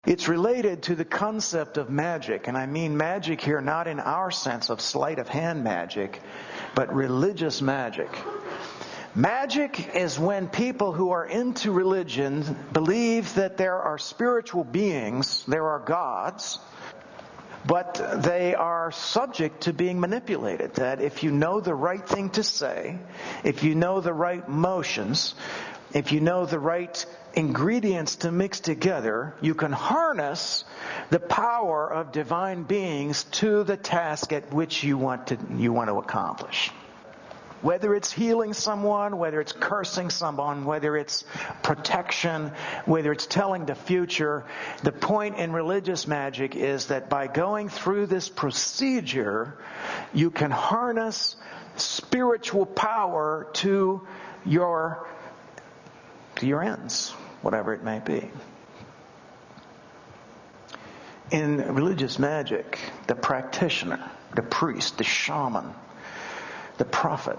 It's related to the concept of magic, and I mean magic here not in our sense of sleight of hand magic, but religious magic. Magic is when people who are into religion believe that there are spiritual beings, there are gods, but they are subject to being manipulated. That if you know the right thing to say, if you know the right motions, if you know the right ingredients to mix together, you can harness the power of divine beings to the task at which you want to accomplish. Whether it's healing someone, whether it's cursing someone, whether it's protection, whether it's telling the future, the point in religious magic is that by going through this procedure, you can harness spiritual power to your ends, whatever it may be. In religious magic, the practitioner, the priest, the shaman, the prophet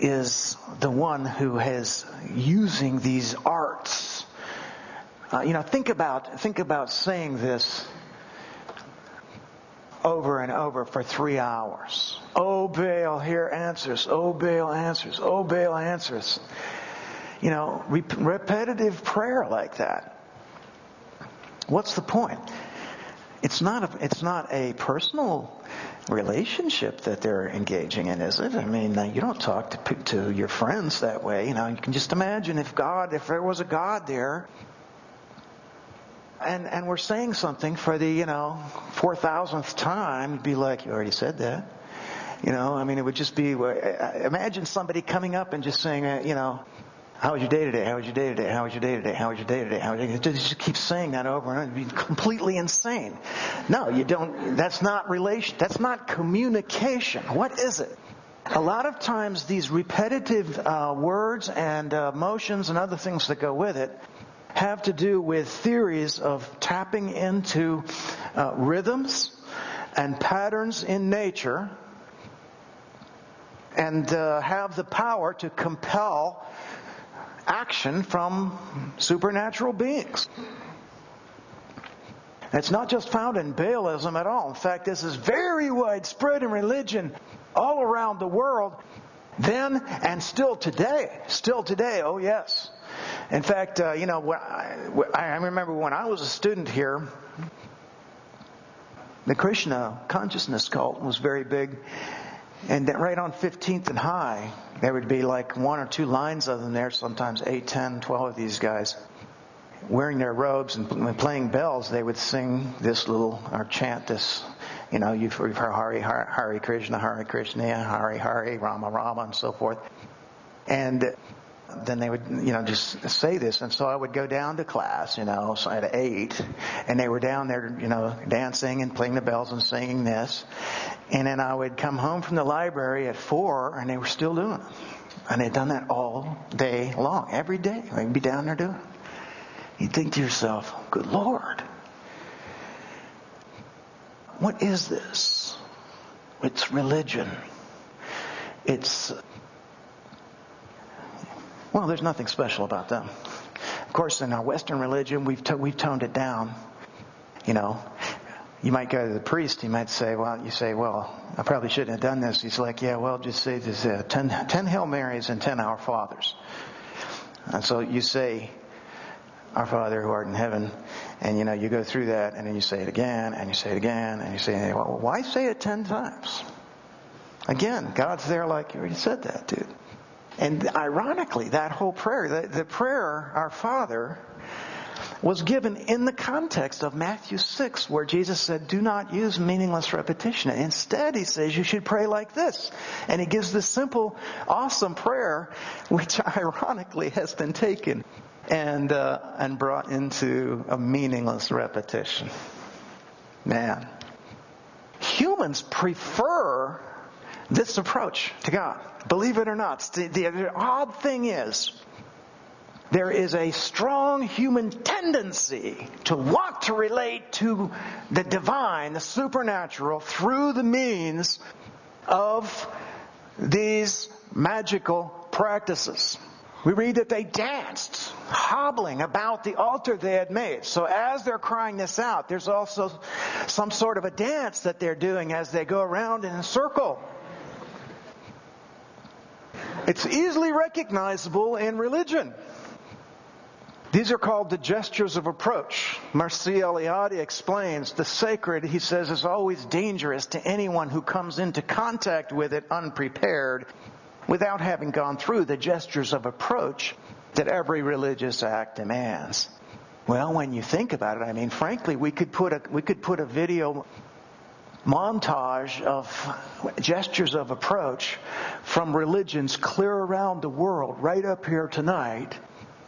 is the one who is using these arts. Think about saying this over and over for 3 hours. Oh, Baal, here answers. Oh, Baal answers. Oh, Baal answers. Repetitive prayer like that. What's the point? It's not a personal relationship that they're engaging in, is it? I mean, you don't talk to your friends that way. You can just imagine if there was a God there, and we're saying something for the 4,000th time, you'd be like, you already said that. It would just be, imagine somebody coming up and just saying, how was your day today? How was your day today? How was your day today? How was your day today? How was your day today? Just keep saying that over and over. It'd be completely insane. No, you don't. That's not relation. That's not communication. What is it? A lot of times these repetitive words and motions and other things that go with it have to do with theories of tapping into rhythms and patterns in nature and have the power to compel action from supernatural beings. It's not just found in Baalism at all. In fact, this is very widespread in religion all around the world, then and still today. Still today, oh yes. In fact, I remember when I was a student here, the Krishna consciousness cult was very big. And right on 15th and High, there would be like 1 or 2 lines of them there, sometimes 8, 10, 12 of these guys, wearing their robes and playing bells. They would sing this or chant this, you've heard Hare Krishna, Hare Hare, Rama Rama, and so forth. And then they would, just say this. And so I would go down to class, so at 8, and they were down there, dancing and playing the bells and singing this. And then I would come home from the library at 4, and they were still doing it. And they'd done that all day long, every day. They'd be down there doing it. You'd think to yourself, good Lord, what is this? It's religion. There's nothing special about them. Of course, in our Western religion, we've toned it down. You might go to the priest, he might say, I probably shouldn't have done this. He's like, just say this, 10 Hail Marys and 10 Our Fathers. And so you say, Our Father who art in heaven, and you go through that, and then you say it again, and you say it again, and you say, well, why say it 10 times? Again, God's there like, you already said that, dude. And ironically, that whole prayer, the prayer, Our Father, was given in the context of Matthew 6, where Jesus said, do not use meaningless repetition. Instead, he says you should pray like this. And he gives this simple, awesome prayer, which ironically has been taken and brought into a meaningless repetition. Man, humans prefer this approach to God. Believe it or not. The odd thing is, there is a strong human tendency to want to relate to the divine, the supernatural, through the means of these magical practices. We read that they danced, hobbling about the altar they had made. So as they're crying this out, there's also some sort of a dance that they're doing as they go around in a circle. It's easily recognizable in religion. These are called the gestures of approach. Marcia Eliade explains the sacred, he says, is always dangerous to anyone who comes into contact with it unprepared, without having gone through the gestures of approach that every religious act demands. Well, when you think about it, I mean, frankly, we could put a video montage of gestures of approach from religions clear around the world right up here tonight.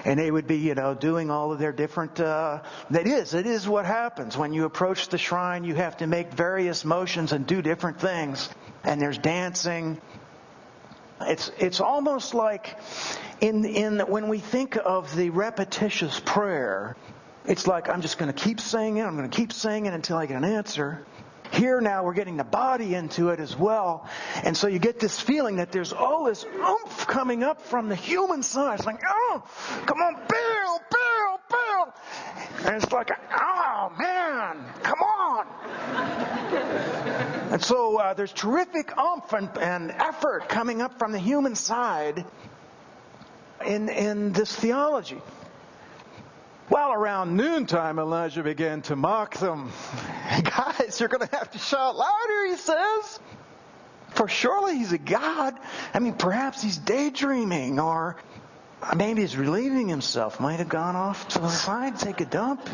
And they would be, doing all of their different, it is what happens. When you approach the shrine, you have to make various motions and do different things. And there's dancing. It's almost like when we think of the repetitious prayer, it's like I'm just going to keep saying it. I'm going to keep saying it until I get an answer. Here now we're getting the body into it as well. And so you get this feeling that there's all this oomph coming up from the human side. It's like, oh, come on, Baal. And it's like, oh, man, come on. And so there's terrific oomph and effort coming up from the human side in this theology. Well, around noontime, Elijah began to mock them. Guys, you're going to have to shout louder, he says. For surely he's a god. I mean, perhaps he's daydreaming, or maybe he's relieving himself. Might have gone off to the side, take a dump,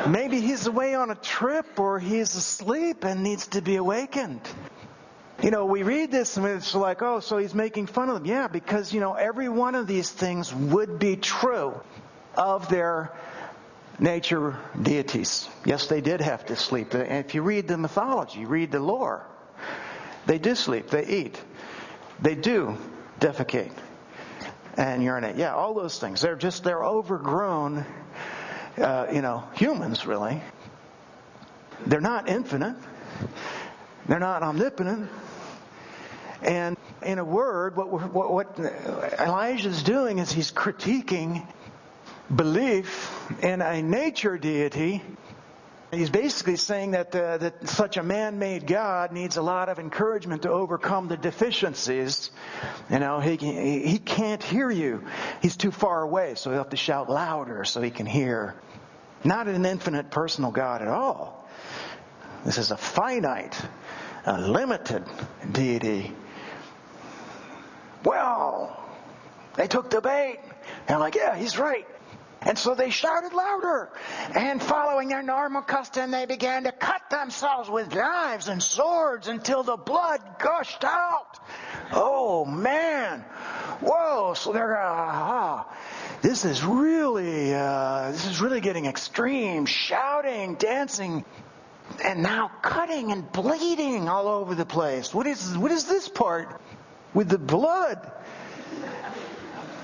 Maybe he's away on a trip, or he's asleep and needs to be awakened. We read this and it's like, oh, so he's making fun of them. Yeah, because, every one of these things would be true of their nature deities. Yes, they did have to sleep. And if you read the mythology, read the lore, they do sleep, they eat, they do defecate and urinate. Yeah, all those things. They're overgrown, humans, really. They're not infinite. They're not omnipotent. And in a word, what Elijah's doing is he's critiquing belief in a nature deity. He's basically saying that such a man-made God needs a lot of encouragement to overcome the deficiencies. He can't hear you. He's too far away, so he'll have to shout louder so he can hear. Not an infinite personal God at all. This is a finite, a limited deity. Well, they took the bait. They're like, yeah, he's right. And so they shouted louder. And following their normal custom, they began to cut themselves with knives and swords until the blood gushed out. Oh, man. Whoa. So they're this is really getting extreme. Shouting, dancing, and now cutting and bleeding all over the place. What is this part with the blood?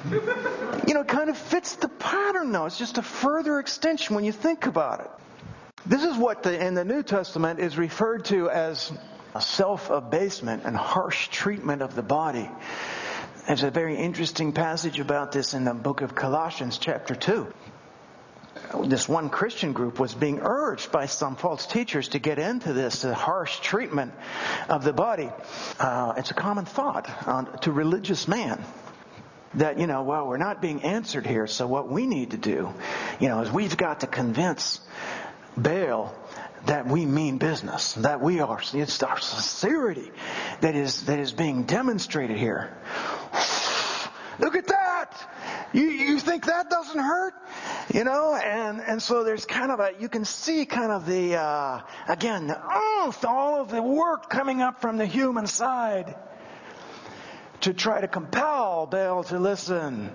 It kind of fits the pattern, though. It's just a further extension when you think about it. This is what in the New Testament is referred to as self-abasement and harsh treatment of the body. There's a very interesting passage about this in the book of Colossians chapter 2. This one Christian group was being urged by some false teachers to get into this harsh treatment of the body. It's a common thought to religious man. That, we're not being answered here, so what we need to do, is we've got to convince Baal that we mean business, that it's our sincerity that is being demonstrated here. Look at that! You think that doesn't hurt? And so there's kind of you can see kind of the, all of the work coming up from the human side to try to compel Baal to listen.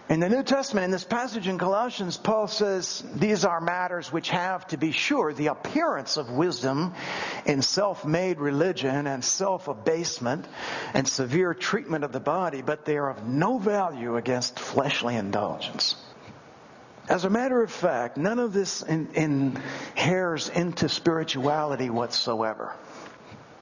In the New Testament, in this passage in Colossians, Paul says, these are matters which have, to be sure, the appearance of wisdom in self-made religion and self-abasement and severe treatment of the body, but they are of no value against fleshly indulgence. As a matter of fact, none of this inheres into spirituality whatsoever.